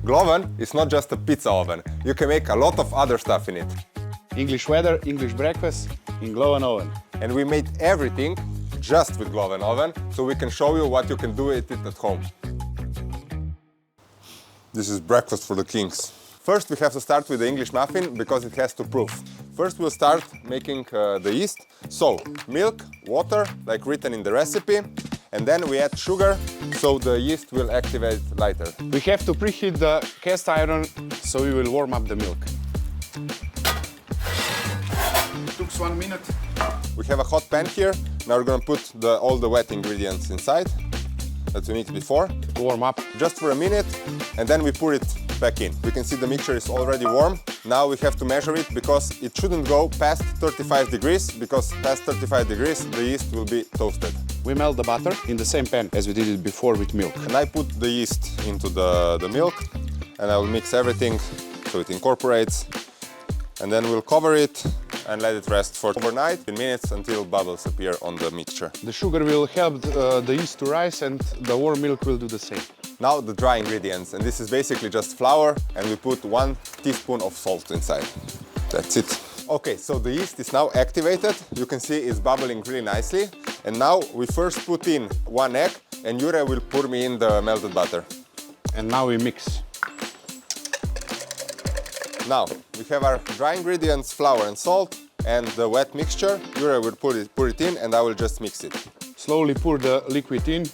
Glowen is not just a pizza oven. You can make a lot of other stuff in it. English weather, English breakfast in Glowen oven. And we made everything just with Glowen oven, so we can show you what you can do with it at home. This is breakfast for the kings. First we have to start with the English muffin because it has to proof. First we'll start making the yeast. So, milk, water, like written in the recipe, and then we add sugar, so the yeast will activate lighter. We have to preheat the cast iron, so we will warm up the milk. It took 1 minute. We have a hot pan here. Now we're gonna put all the wet ingredients inside that we mixed before. Warm up. Just for a minute, and then we pour it back in. We can see the mixture is already warm. Now we have to measure it because it shouldn't go past 35 degrees, because past 35 degrees the yeast will be toasted. We melt the butter in the same pan as we did it before with milk. And I put the yeast into the milk, and I will mix everything so it incorporates. And then we'll cover it and let it rest for overnight in minutes until bubbles appear on the mixture. The sugar will help the yeast to rise, and the warm milk will do the same. Now the dry ingredients, and this is basically just flour, and we put 1 teaspoon of salt inside. That's it. Okay, so the yeast is now activated. You can see it's bubbling really nicely. And now we first put in 1 egg, and Jure will pour me in the melted butter. And now we mix. Now we have our dry ingredients, flour and salt, and the wet mixture. Jure will pour it in, and I will just mix it. Slowly pour the liquid in,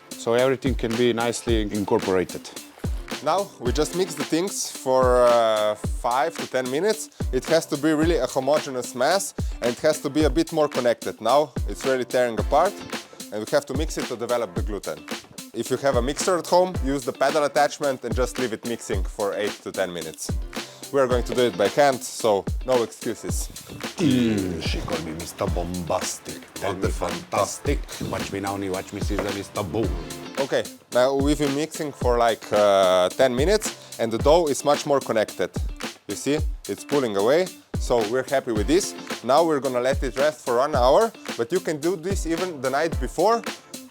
so everything can be nicely incorporated. Now we just mix the things for 5 to 10 minutes. It has to be really a homogeneous mass, and it has to be a bit more connected. Now it's really tearing apart, and we have to mix it to develop the gluten. If you have a mixer at home, use the paddle attachment and just leave it mixing for 8 to 10 minutes. We are going to do it by hand, so no excuses. She called me Mr. Bombastic. Tell me fantastic. Watch me now, watch me see Mr. Boom. Okay, now we've been mixing for like 10 minutes, and the dough is much more connected. You see, it's pulling away, so we're happy with this. Now we're gonna let it rest for 1 hour, but you can do this even the night before.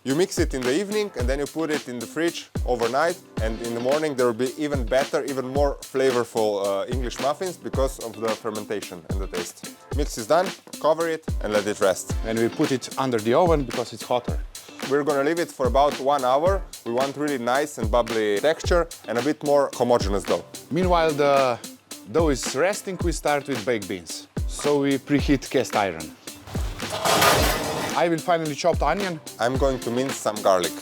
You mix it in the evening, and then you put it in the fridge overnight, and in the morning there will be even better, even more flavorful English muffins because of the fermentation and the taste. Mix is done, cover it and let it rest. And we put it under the oven because it's hotter. We're gonna leave it for about 1 hour. We want really nice and bubbly texture and a bit more homogeneous dough. Meanwhile, the dough is resting, we start with baked beans. So we preheat cast iron. I will finally chop the onion. I'm going to mince some garlic.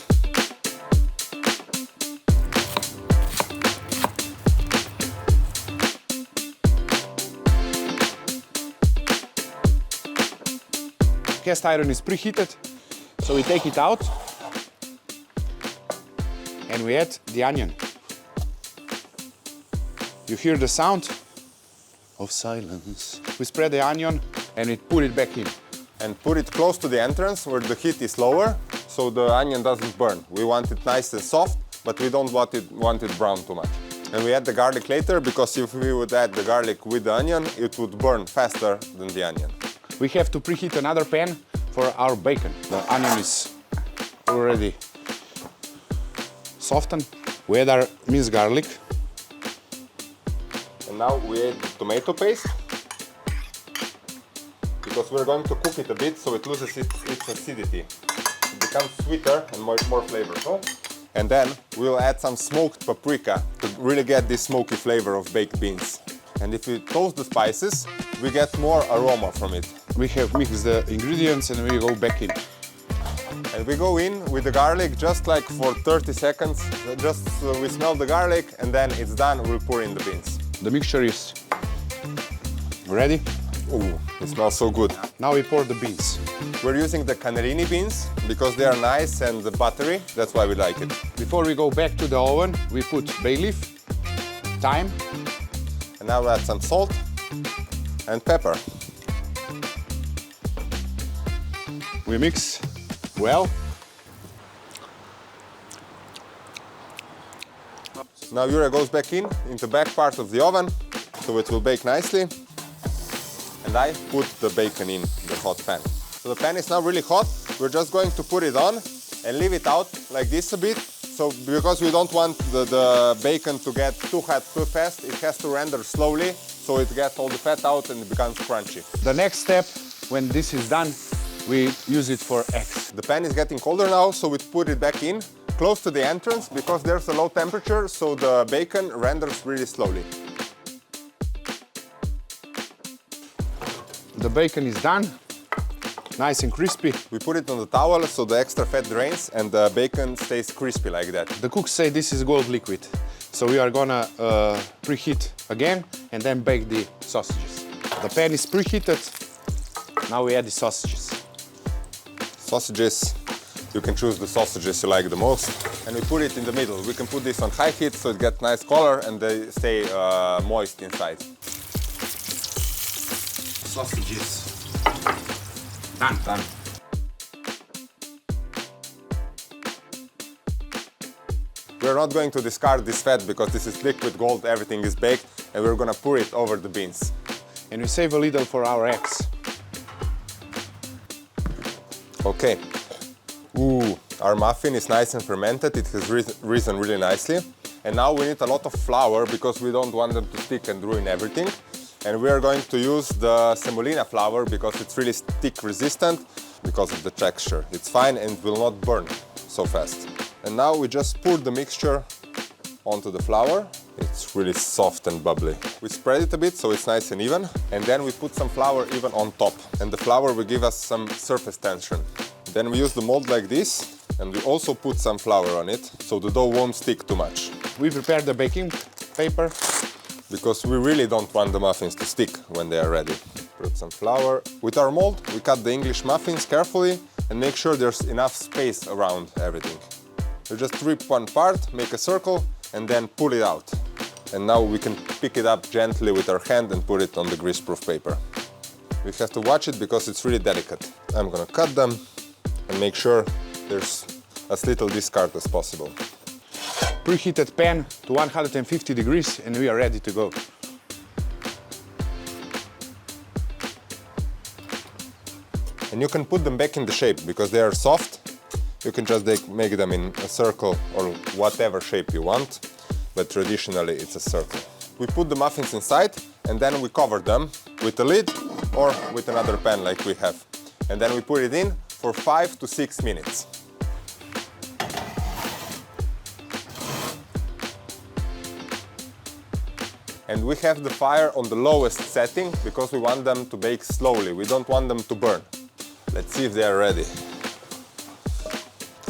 Cast iron is preheated, so we take it out and we add the onion. You hear the sound of silence. We spread the onion and we put it back in. And put it close to the entrance where the heat is lower, so the onion doesn't burn. We want it nice and soft, but we don't want it brown too much. And we add the garlic later, because if we would add the garlic with the onion, it would burn faster than the onion. We have to preheat another pan for our bacon. The onion is already softened. We add our minced garlic. And now we add the tomato paste, because we're going to cook it a bit so it loses its acidity. It becomes sweeter and more flavorful. And then we'll add some smoked paprika to really get this smoky flavor of baked beans. And if we toast the spices, we get more aroma from it. We have mixed the ingredients and we go back in. And we go in with the garlic just like for 30 seconds. Just we smell the garlic, and then it's done, we'll pour in the beans. The mixture is ready. Ooh, it smells so good. Now we pour the beans. We're using the cannellini beans because they are nice and buttery. That's why we like it. Before we go back to the oven, we put bay leaf, thyme. And now we add some salt and pepper. We mix well. Now Jure goes back into the back part of the oven, so it will bake nicely. And I put the bacon in the hot pan. So the pan is now really hot. We're just going to put it on and leave it out like this a bit So because we don't want the bacon to get too hot too fast, it has to render slowly, so it gets all the fat out and it becomes crunchy. The next step, when this is done, we use it for eggs. The pan is getting colder now, so we put it back in, close to the entrance, because there's a low temperature, so the bacon renders really slowly. The bacon is done, nice and crispy. We put it on the towel so the extra fat drains and the bacon stays crispy like that. The cooks say this is gold liquid, so we are gonna preheat again and then bake the sausages. The pan is preheated, now we add the sausages. Sausages, you can choose the sausages you like the most, and we put it in the middle. We can put this on high heat so it gets nice color and they stay moist inside. Sausages. Done. We're not going to discard this fat because this is liquid gold, everything is baked, and we're gonna pour it over the beans. And we save a little for our eggs. Okay. Ooh, our muffin is nice and fermented, it has risen really nicely. And now we need a lot of flour because we don't want them to stick and ruin everything. And we are going to use the semolina flour because it's really stick resistant because of the texture. It's fine and it will not burn so fast. And now we just pour the mixture onto the flour. It's really soft and bubbly. We spread it a bit so it's nice and even. And then we put some flour even on top. And the flour will give us some surface tension. Then we use the mold like this. And we also put some flour on it so the dough won't stick too much. We prepare the baking paper. Because we really don't want the muffins to stick when they are ready. Put some flour. With our mold, we cut the English muffins carefully and make sure there's enough space around everything. We just rip one part, make a circle, and then pull it out. And now we can pick it up gently with our hand and put it on the greaseproof paper. We have to watch it because it's really delicate. I'm gonna cut them and make sure there's as little discard as possible. Preheated pan to 150 degrees and we are ready to go. And you can put them back in the shape because they are soft. You can just make them in a circle or whatever shape you want, but traditionally it's a circle. We put the muffins inside and then we cover them with a lid or with another pan like we have. And then we put it in for 5 to 6 minutes. And we have the fire on the lowest setting because we want them to bake slowly. We don't want them to burn. Let's see if they are ready.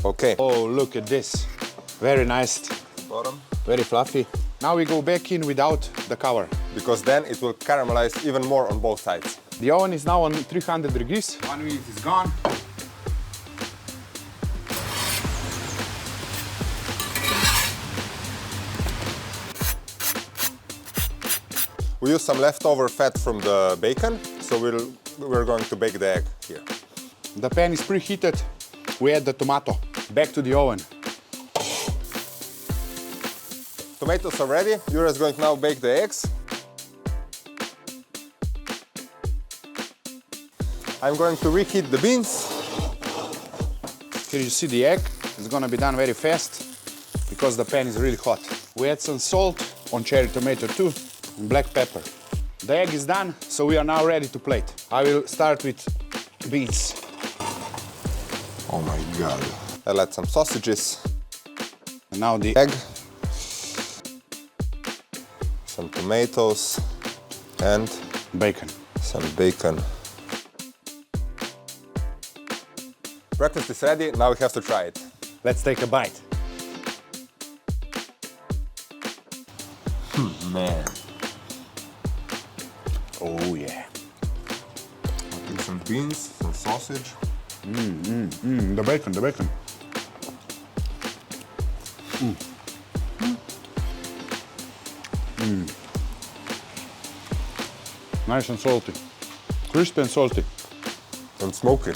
Okay. Oh, look at this. Very nice. Bottom. Very fluffy. Now we go back in without the cover. Because then it will caramelize even more on both sides. The oven is now on 300 degrees. 1 minute is gone. We use some leftover fat from the bacon, so we're going to bake the egg here. The pan is preheated. We add the tomato back to the oven. Tomatoes are ready. Jure is going to now bake the eggs. I'm going to reheat the beans. Here you see the egg. It's gonna be done very fast because the pan is really hot. We add some salt on cherry tomato too. And black pepper. The egg is done, so we are now ready to plate. I will start with beans. Oh my God. I'll add some sausages. And now the egg. Some tomatoes. And bacon. Some bacon. Breakfast is ready, now we have to try it. Let's take a bite. Man. Oh yeah. I'll some beans, some sausage. The bacon, the bacon. Nice and salty. Crispy and salty. And smoky.